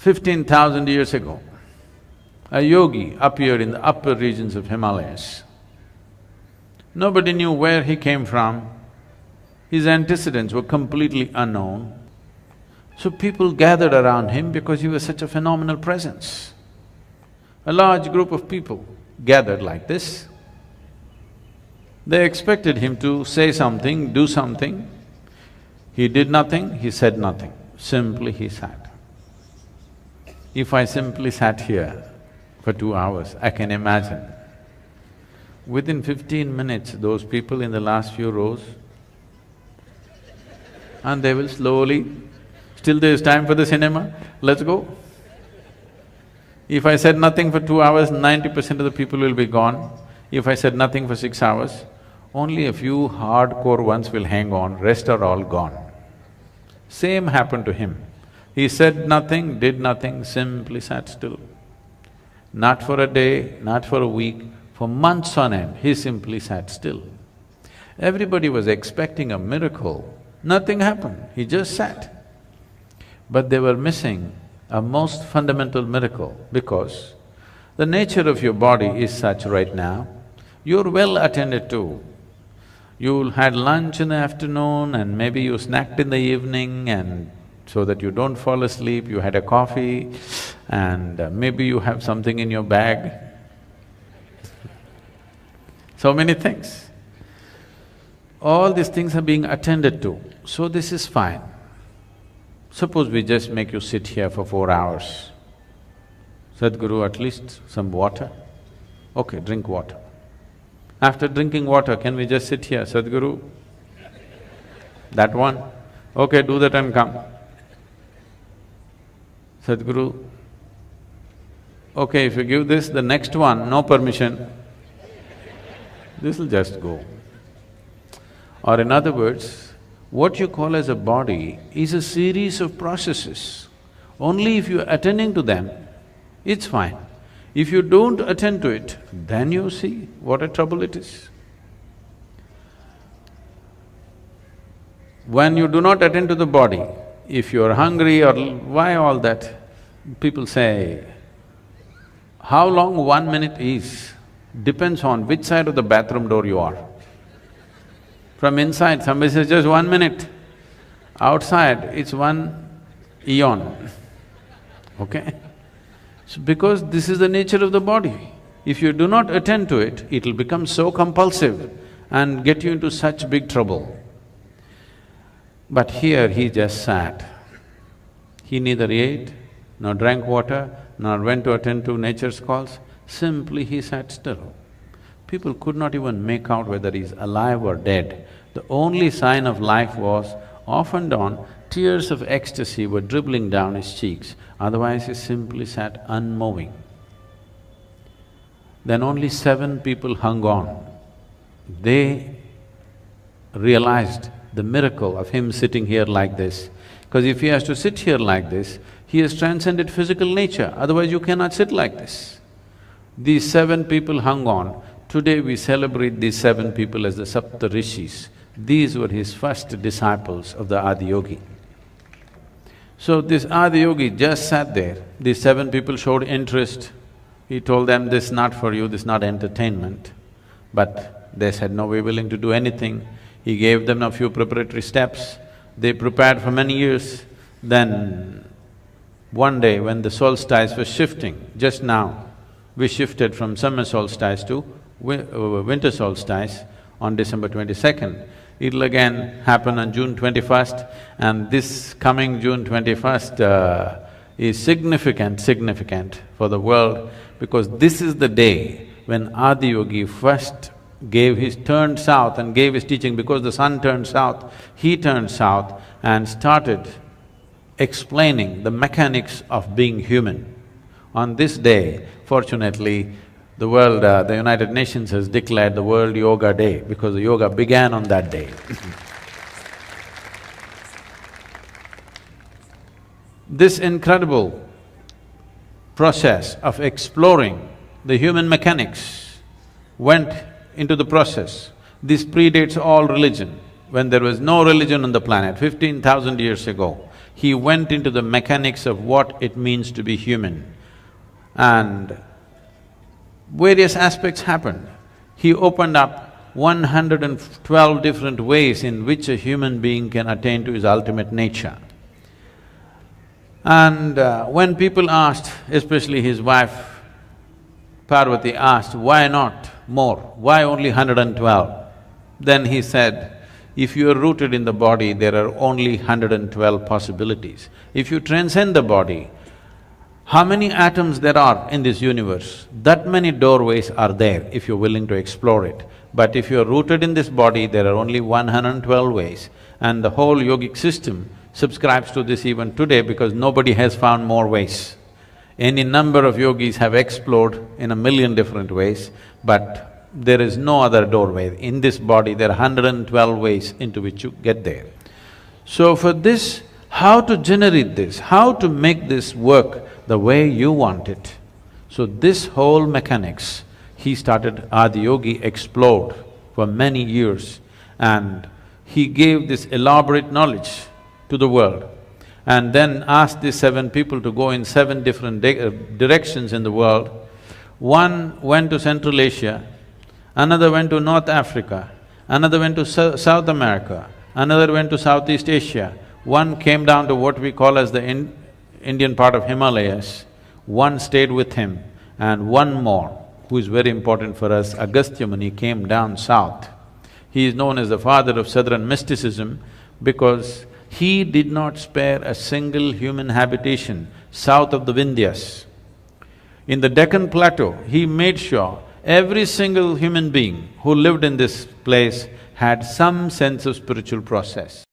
15,000 years ago, a yogi appeared in the upper regions of Himalayas. Nobody knew where he came from, his antecedents were completely unknown. So people gathered around him because he was such a phenomenal presence. A large group of people gathered like this. They expected him to say something, do something. He did nothing, he said nothing, simply he sat. If I simply sat here for 2 hours, I can imagine, within 15 minutes, those people in the last few rows, and they will slowly, still there's time for the cinema, let's go. If I said nothing for 2 hours, 90% of the people will be gone. If I said nothing for 6 hours, only a few hardcore ones will hang on, rest are all gone. Same happened to him. He said nothing, did nothing, simply sat still. Not for a day, not for a week, for months on end, he simply sat still. Everybody was expecting a miracle, nothing happened, he just sat. But they were missing a most fundamental miracle because the nature of your body is such right now, you're well attended to. You had lunch in the afternoon and maybe you snacked in the evening and so that you don't fall asleep, you had a coffee and maybe you have something in your bag. So many things. All these things are being attended to, so this is fine. Suppose we just make you sit here for 4 hours. Sadhguru, at least some water? Okay, drink water. After drinking water, can we just sit here, Sadhguru? That one? Okay, do that and come. Sadhguru, okay, if you give this, the next one, no permission, this'll just go. Or in other words, what you call as a body is a series of processes. Only if you're attending to them, it's fine. If you don't attend to it, then you see what a trouble it is. When you do not attend to the body, if you're hungry or why all that, people say, how long 1 minute is, depends on which side of the bathroom door you are. From inside, somebody says just 1 minute. Outside, it's 1 eon, okay? So because this is the nature of the body, if you do not attend to it, it'll become so compulsive and get you into such big trouble. But here he just sat. He neither ate, nor drank water, nor went to attend to nature's calls, simply he sat still. People could not even make out whether he's alive or dead. The only sign of life was, off and on, tears of ecstasy were dribbling down his cheeks, otherwise he simply sat unmoving. Then only 7 people hung on. They realized the miracle of him sitting here like this, because if he has to sit here like this, he has transcended physical nature, otherwise you cannot sit like this. These 7 people hung on. Today we celebrate these 7 people as the Sapta Rishis. These were his first disciples of the Adiyogi. So this Adiyogi just sat there, these 7 people showed interest. He told them, this is not for you, this is not entertainment. But they said, no, we're willing to do anything. He gave them a few preparatory steps, they prepared for many years. Then one day when the solstice was shifting, just now, we shifted from summer solstice to winter solstice on December 22nd. It'll again happen on June 21st, and this coming June 21st is significant for the world, because this is the day when Adiyogi first turned south and gave his teaching. Because the sun turned south, he turned south and started explaining the mechanics of being human. On this day, fortunately, the United Nations has declared the World Yoga Day because the yoga began on that day. This incredible process of exploring the human mechanics went into the process. This predates all religion. When there was no religion on the planet, 15,000 years ago, he went into the mechanics of what it means to be human. And various aspects happened. He opened up 112 different ways in which a human being can attain to his ultimate nature. And when people asked, especially his wife Parvati asked, why not more? Why only 112? Then he said, if you are rooted in the body, there are only 112 possibilities. If you transcend the body, how many atoms there are in this universe? That many doorways are there if you're willing to explore it. But if you're rooted in this body, there are only 112 ways. And the whole yogic system subscribes to this even today because nobody has found more ways. Any number of yogis have explored in a million different ways, but there is no other doorway. In this body, there are 112 ways into which you get there. So for this, how to generate this, how to make this work the way you want it. So this whole mechanics, he started, Adiyogi explored for many years and he gave this elaborate knowledge to the world and then asked these 7 people to go in 7 different directions in the world. One went to Central Asia, another went to North Africa, another went to South America, another went to Southeast Asia, one came down to what we call as the Indian part of Himalayas, one stayed with him, and one more, who is very important for us, Agastya Muni, came down south. He is known as the father of southern mysticism because he did not spare a single human habitation south of the Vindhyas. In the Deccan Plateau, he made sure every single human being who lived in this place had some sense of spiritual process.